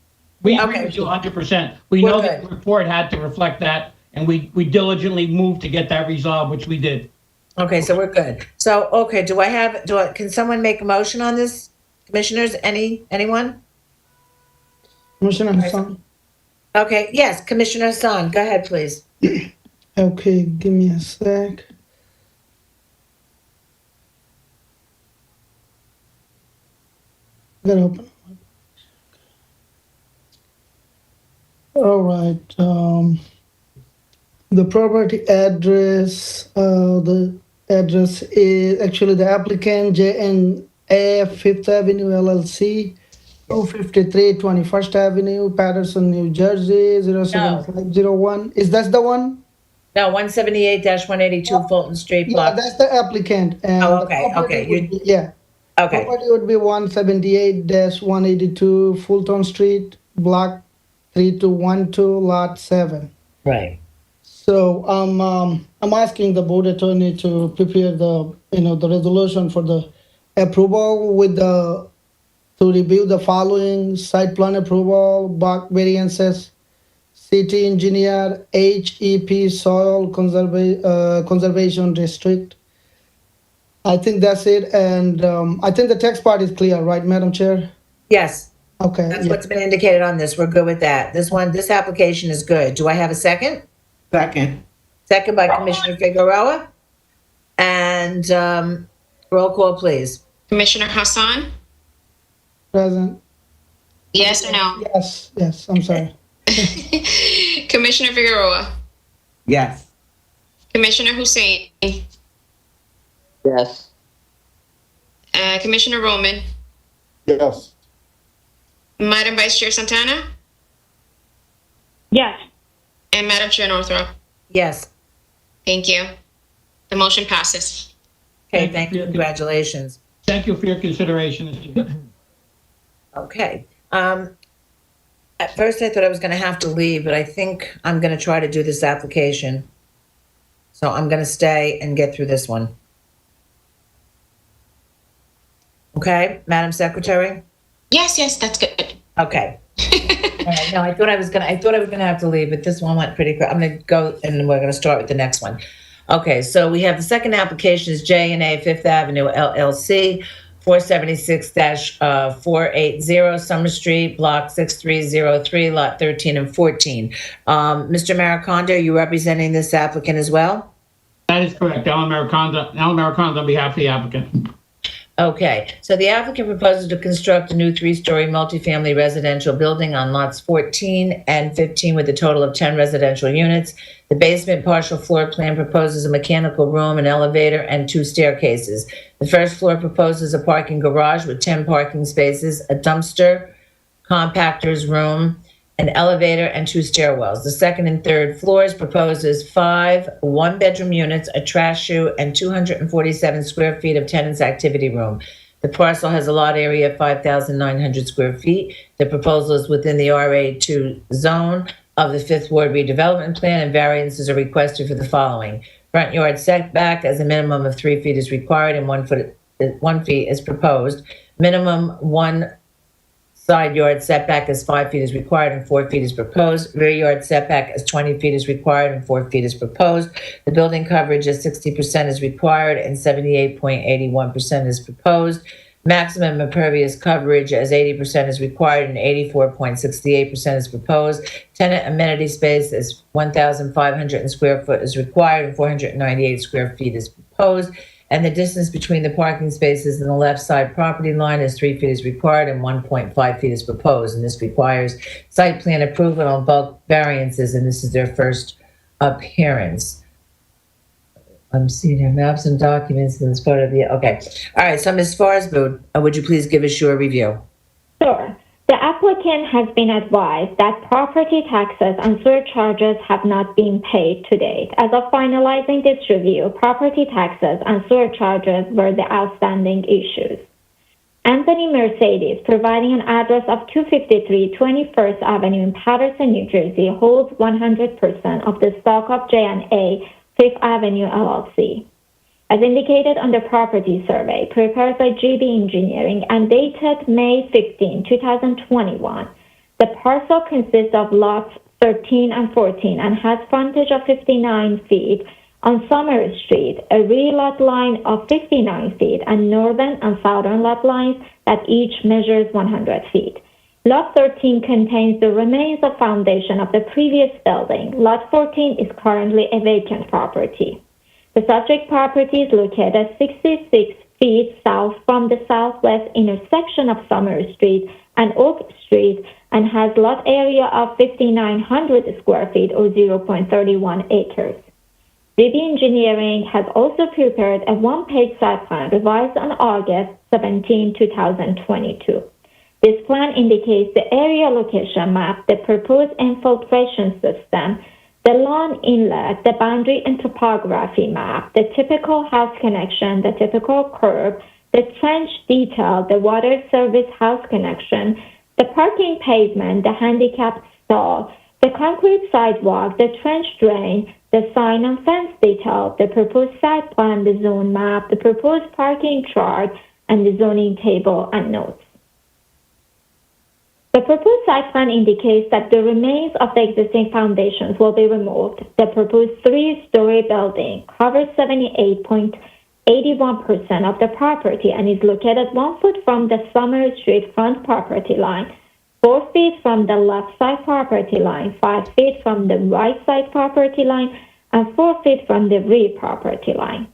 We agree Okay. with you 100%. We We're know that good. the report had to reflect that, and we diligently moved to get that resolved, which we did. Okay, so we're good. So, okay, can someone make a motion on this? Commissioners, anyone? Commissioner Hassan. Okay, yes, Commissioner Hassan, go ahead, please. Okay, give me a sec. Gotta open. All right. The property address. The address is actually the applicant JNA Fifth Avenue LLC, 253 21st Avenue, Paterson, New Jersey 07501. Is that the one? No, 178-182 Fulton Street, Yeah, block. that's the applicant. And Oh, the okay, property okay, would be- yeah. Okay, Property would be 178-182 Fulton Street, block 3212, lot 7. right. So I'm asking the board attorney to prepare the resolution for the approval with to review the following: site plan approval, bulk variances, city engineer, HEP soil conservation district. I think that's it, and I think the text part is clear, right, Madam Chair? Yes, Okay. that's yeah. what's been indicated on this. We're good with that. This application is good. Do I have a second? Second. Second by Commissioner Figueroa. And roll call, please. Commissioner Hassan? Present. Yes or no? Yes, I'm sorry. Commissioner Figueroa? Yes. Commissioner Hussein? Yes. Commissioner Roman? Yes. Madam Vice Chair Santana? Yes. And Madam Chair Northrup? Yes. Thank you. The motion passes. Okay, thank you. Congratulations. Thank you for your consideration. Okay. At first I thought I was going to have to leave, but I think I'm going to try to do this application. So I'm going to stay and get through this one. Okay, Madam Secretary? Yes, that's good. Okay. All right, no, I thought I was gonna have to leave, but this one went pretty quick. I'm gonna go and we're gonna start with the next one. Okay, so we have the second application is J&A Fifth Avenue LLC, 476-480 Summer Street, block 6303, lot 13 and 14. Mr. Maricondo, are you representing this applicant as well? That is correct. Alan Maricondo on behalf of the applicant. Okay, so the applicant proposes to construct a new 3-story multifamily residential building on lots 14 and 15 with a total of 10 residential units. The basement partial floor plan proposes a mechanical room, an elevator, and 2 staircases. The first floor proposes a parking garage with 10 parking spaces, a dumpster, compactors room, an elevator, and 2 stairwells. The second and third floors proposes 5 one-bedroom units, a trash chute, and 247 square feet of tenants' activity room. The parcel has a lot area of 5,900 square feet. The proposal is within the RA2 zone of the 5th Ward redevelopment plan, and variances are requested for the following. Front yard setback as a minimum of 3 feet is required and 1 feet is proposed. Minimum 1 side yard setback as 5 feet is required and 4 feet is proposed. Rear yard setback as 20 feet is required and 4 feet is proposed. The building coverage as 60% is required and 78.81% is proposed. Maximum impervious coverage as 80% is required and 84.68% is proposed. Tenant amenity space as 1,500 square foot is required and 498 square feet is proposed. And the distance between the parking spaces and the left side property line is 3 feet is required and 1.5 feet is proposed. And this requires site plan approval on bulk variances, and this is their first appearance. I'm seeing here, maps and documents and it's part of the, okay. All right, so Ms. Forsberg, would you please give us your review? Sure. The applicant has been advised that property taxes and surcharges have not been paid to date. As of finalizing this review, property taxes and surcharges were the outstanding issues. Anthony Mercedes, providing an address of 253 21st Avenue in Paterson, New Jersey, holds 100% of the stock of J&A Fifth Avenue LLC. As indicated on the property survey prepared by GB Engineering and dated May 15, 2021, the parcel consists of lots 13 and 14 and has frontage of 59 feet on Summer Street, a rear lot line of 59 feet, and northern and southern lot lines that each measures 100 feet. Lot 13 contains the remains of foundation of the previous building. Lot 14 is currently a vacant property. The subject property is located 66 feet south from the southwest intersection of Summer Street and Oak Street and has lot area of 5,900 square feet or 0.31 acres. GB Engineering has also prepared a one-page site plan revised on August 17, 2022. This plan indicates the area location map, the proposed infiltration system, the lawn inlet, the boundary and topography map, the typical house connection, the typical curb, the trench detail, the water service house connection, the parking pavement, the handicap stall, the concrete sidewalk, the trench drain, the sign and fence detail, the proposed site plan, the zone map, the proposed parking chart, and the zoning table and notes. The proposed site plan indicates that the remains of the existing foundations will be removed. The proposed three-story building covers 78.81% of the property and is located 1 foot from the Summer Street front property line, 4 feet from the left side property line, 5 feet from the right side property line, and 4 feet from the rear property line.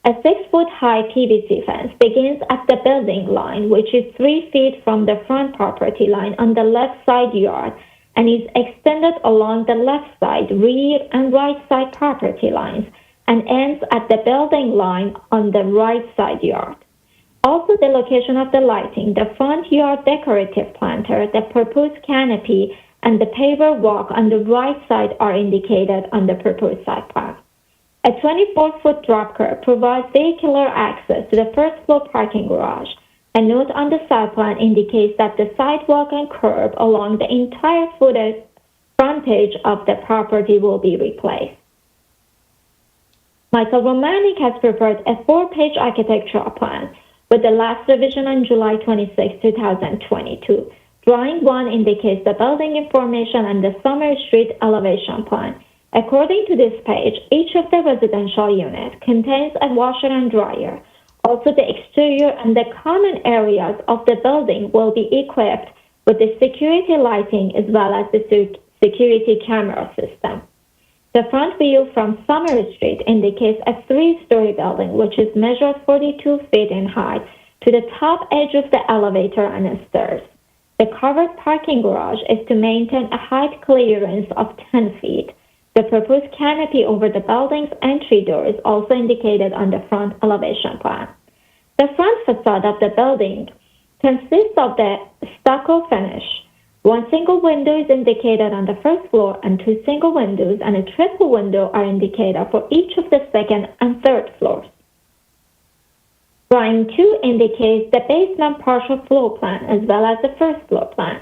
A 6-foot-high PVC fence begins at the building line, which is 3 feet from the front property line on the left side yard and is extended along the left side, rear, and right side property lines and ends at the building line on the right side yard. Also, the location of the lighting, the front yard decorative planter, the proposed canopy, and the paver walk on the right side are indicated on the proposed site plan. A 24-foot drop curb provides vehicular access to the first-floor parking garage. A note on the site plan indicates that the sidewalk and curb along the entire frontage of the property will be replaced. Michael Romanek has prepared a 4-page architectural plan with the last revision on July 26, 2022. Drawing 1 indicates the building information and the Summer Street elevation plan. According to this page, each of the residential units contains a washer and dryer. Also, the exterior and the common areas of the building will be equipped with the security lighting as well as the security camera system. The front view from Summer Street indicates a 3-story building which is measured 42 feet in height to the top edge of the elevator and stairs. The covered parking garage is to maintain a height clearance of 10 feet. The proposed canopy over the building's entry door is also indicated on the front elevation plan. The front facade of the building consists of the stucco finish. 1 single window is indicated on the first floor and 2 single windows and a triple window are indicated for each of the second and third floors. Drawing 2 indicates the basement partial floor plan as well as the first floor plan.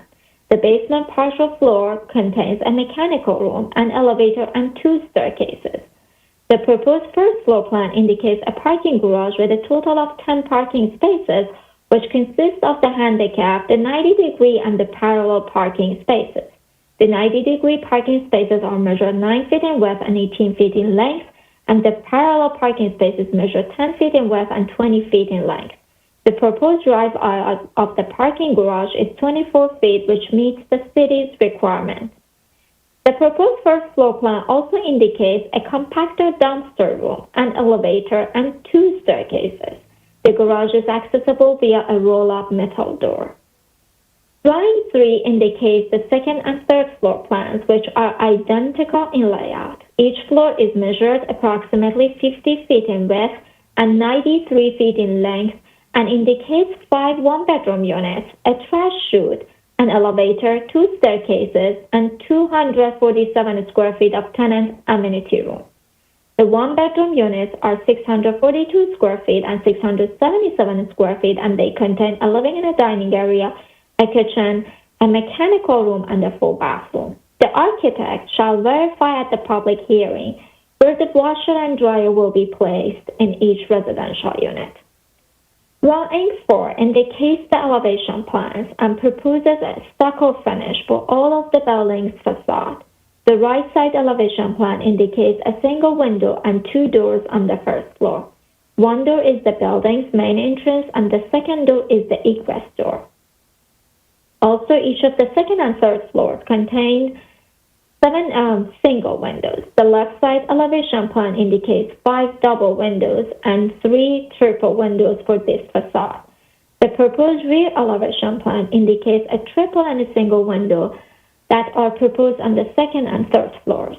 The basement partial floor contains a mechanical room, an elevator, and 2 staircases. The proposed first floor plan indicates a parking garage with a total of 10 parking spaces, which consists of the handicap, the 90-degree, and the parallel parking spaces. The 90-degree parking spaces are measured 9 feet in width and 18 feet in length, and the parallel parking spaces measure 10 feet in width and 20 feet in length. The proposed drive aisle of the parking garage is 24 feet, which meets the city's requirements. The proposed first floor plan also indicates a compactor dumpster room, an elevator, and 2 staircases. The garage is accessible via a roll-up metal door. Drawing 3 indicates the second and third floor plans, which are identical in layout. Each floor is measured approximately 50 feet in width and 93 feet in length and indicates 5 one-bedroom units, a trash chute, an elevator, 2 staircases, and 247 square feet of tenant amenity room. The one-bedroom units are 642 square feet and 677 square feet, and they contain a living and a dining area, a kitchen, a mechanical room, and a full bathroom. The architect shall verify at the public hearing where the washer and dryer will be placed in each residential unit. Drawing 4 indicates the elevation plans and proposes a stucco finish for all of the building's facade. The right side elevation plan indicates a single window and 2 doors on the first floor. One door is the building's main entrance and the second door is the egress door. Also, each of the second and third floors contain 7 single windows. The left side elevation plan indicates 5 double windows and 3 triple windows for this facade. The proposed rear elevation plan indicates a triple and a single window that are proposed on the second and third floors.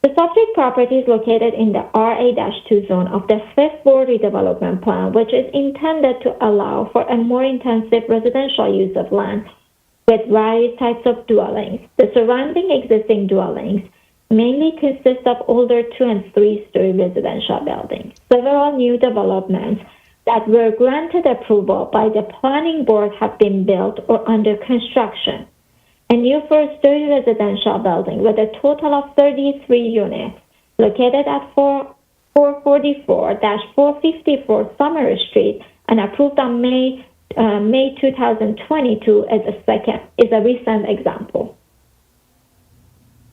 The subject property is located in the RA-2 zone of the 5th Ward redevelopment plan, which is intended to allow for a more intensive residential use of land with various types of dwellings. The surrounding existing dwellings mainly consist of older 2- and 3-story residential buildings. Several new developments that were granted approval by the planning board have been built or under construction. A new 4-story residential building with a total of 33 units located at 444-454 Summer Street and approved on May 2022 is a recent example.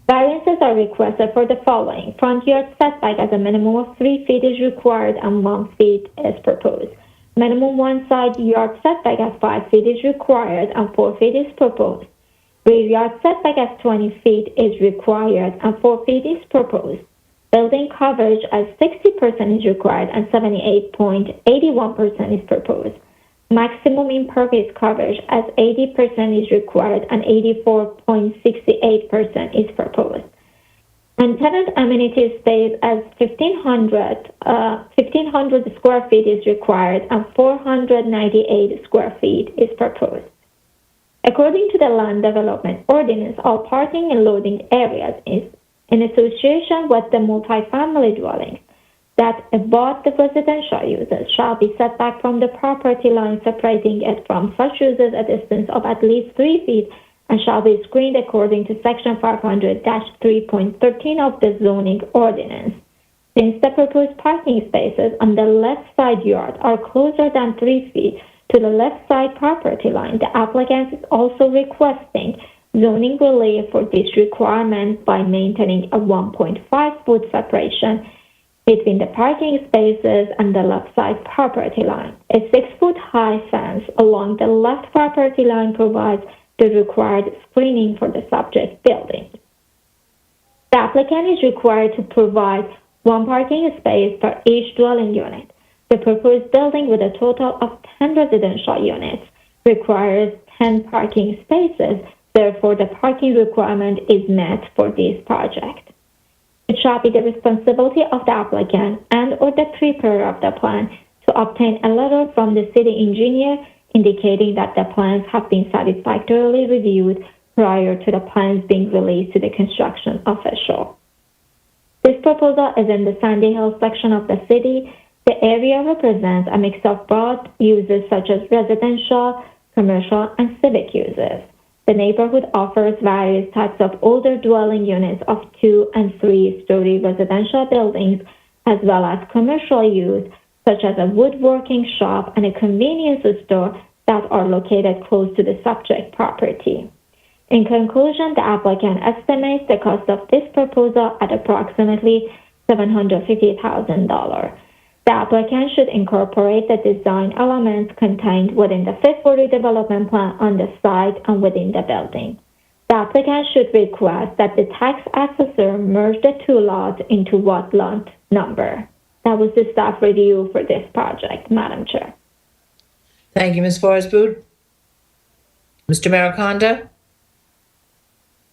Variances are requested for the following. Front yard setback as a minimum of 3 feet is required and 1 feet is proposed. Minimum one side yard setback as 5 feet is required and 4 feet is proposed. Rear yard setback as 20 feet is required and 4 feet is proposed. Building coverage as 60% is required and 78.81% is proposed. Maximum impervious coverage as 80% is required and 84.68% is proposed. And tenant amenity space as 1,500 square feet is required and 498 square feet is proposed. According to the Land Development Ordinance, all parking and loading areas is in association with the multifamily dwellings that abut the residential uses shall be set back from the property line, separating it from such uses a distance of at least 3 feet and shall be screened according to Section 500-3.13 of the zoning ordinance. Since the proposed parking spaces on the left side yard are closer than 3 feet to the left side property line, the applicant is also requesting zoning relief for this requirement by maintaining a 1.5-foot separation between the parking spaces and the left side property line. A 6-foot high fence along the left property line provides the required screening for the subject building. The applicant is required to provide 1 parking space per each dwelling unit. The proposed building with a total of 10 residential units requires 10 parking spaces. Therefore, the parking requirement is met for this project. It shall be the responsibility of the applicant and or the preparer of the plan to obtain a letter from the city engineer indicating that the plans have been satisfactorily reviewed prior to the plans being released to the construction official. This proposal is in the Sandy Hill section of the city. The area represents a mix of broad uses such as residential, commercial, and civic uses. The neighborhood offers various types of older dwelling units of 2- and 3-story residential buildings, as well as commercial use, such as a woodworking shop and a convenience store that are located close to the subject property. In conclusion, the applicant estimates the cost of this proposal at approximately $750,000. The applicant should incorporate the design elements contained within the 5th Ward redevelopment plan on the site and within the building. The applicant should request that the tax assessor merge the 2 lots into one lot number. That was the staff review for this project, Madam Chair. Thank you, Ms. Forsbud. Mr. Maricondo?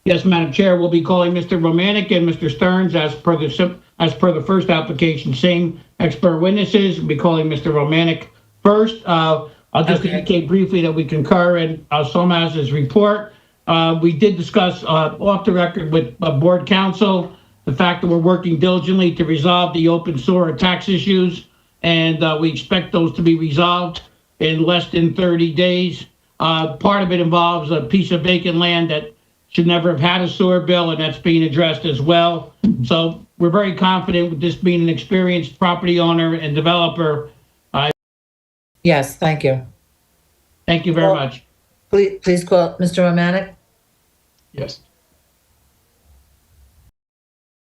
Yes, Madam Chair, we'll be calling Mr. Romanek and Mr. Stearns as per the first application, same expert witnesses. We'll be calling Mr. Romanek first. I'll just Okay. indicate briefly that we concur in Solmaz's report. We did discuss off the record with board counsel the fact that we're working diligently to resolve the open sewer and tax issues, and we expect those to be resolved in less than 30 days. Part of it involves a piece of vacant land that should never have had a sewer bill, and that's being addressed as well. So we're very confident with this being an experienced property owner and developer. Yes, thank you. Thank you very much. Please call Mr. Romanek. Yes.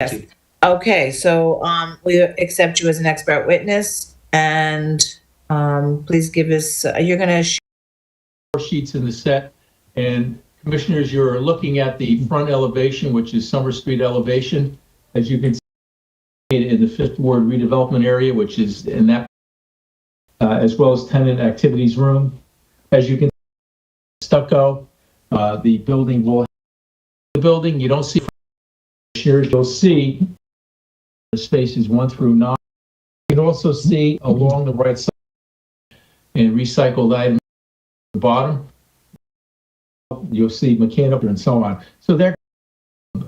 Yes. Okay, so we accept you as an expert witness, and please give us, you're going to, Sheets in the set, and commissioners, you're looking at the front elevation, which is Summer Street elevation. As you can see in the Fifth Ward redevelopment area, which is in that, as well as tenant activities room. As you can see, stucco, the building will have the building. You don't see commissioners, you'll see the spaces 1 through 9. You can also see along the right side and recycled items at the bottom. You'll see mechanical and so on. So they're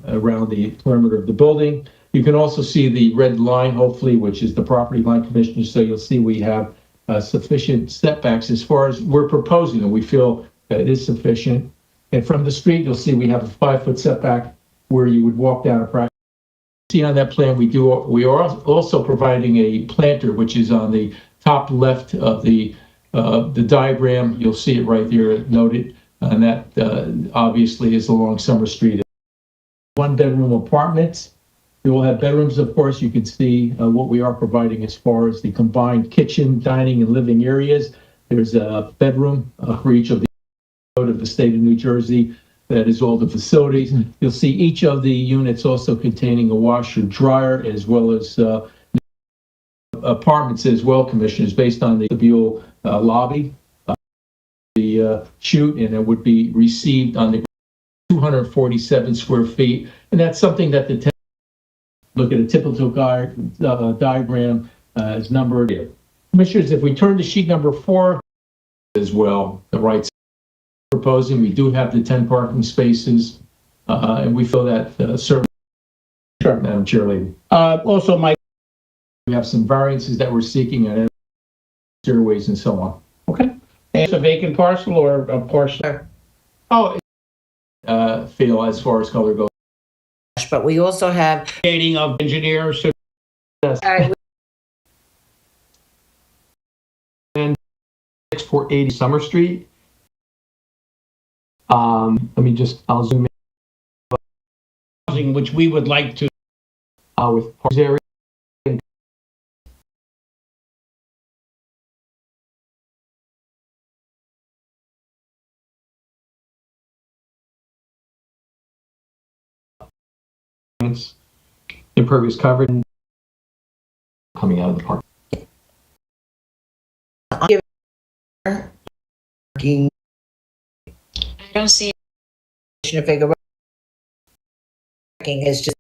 around the perimeter of the building. You can also see the red line, hopefully, which is the property line, commissioner. So you'll see we have sufficient setbacks as far as we're proposing, and we feel that it is sufficient. And from the street, you'll see we have a 5-foot setback where you would walk down a practice. See on that plan, we are also providing a planter, which is on the top left of the diagram. You'll see it right there noted, and that obviously is along Summer Street. 1-bedroom apartments. We will have bedrooms, of course. You can see what we are providing as far as the combined kitchen, dining, and living areas. There's a bedroom for each of the code of the state of New Jersey. That is all the facilities. You'll see each of the units also containing a washer, dryer, as well as apartments as well, commissioners, based on the vestibule lobby, the chute, and it would be received on the 247 square feet. And that's something that the look at a typical diagram is numbered here. Commissioners, if we turn to sheet number 4 as well, the right side proposing, we do have the 10 parking spaces, and we feel that certainly, Madam Chair Lady. Also, Mike, We have some variances that we're seeking and stairways and so on. okay. It's a vacant parcel or a parcel? Oh, feel as far as color goes. but we also have, Dating of engineers. Yes. all right, 6480 Summer Street. Let me just, I'll zoom Housing, which we would like to. in with parks area. Impervious coverage coming out of the park. King, I don't see Commissioner Figueroa is just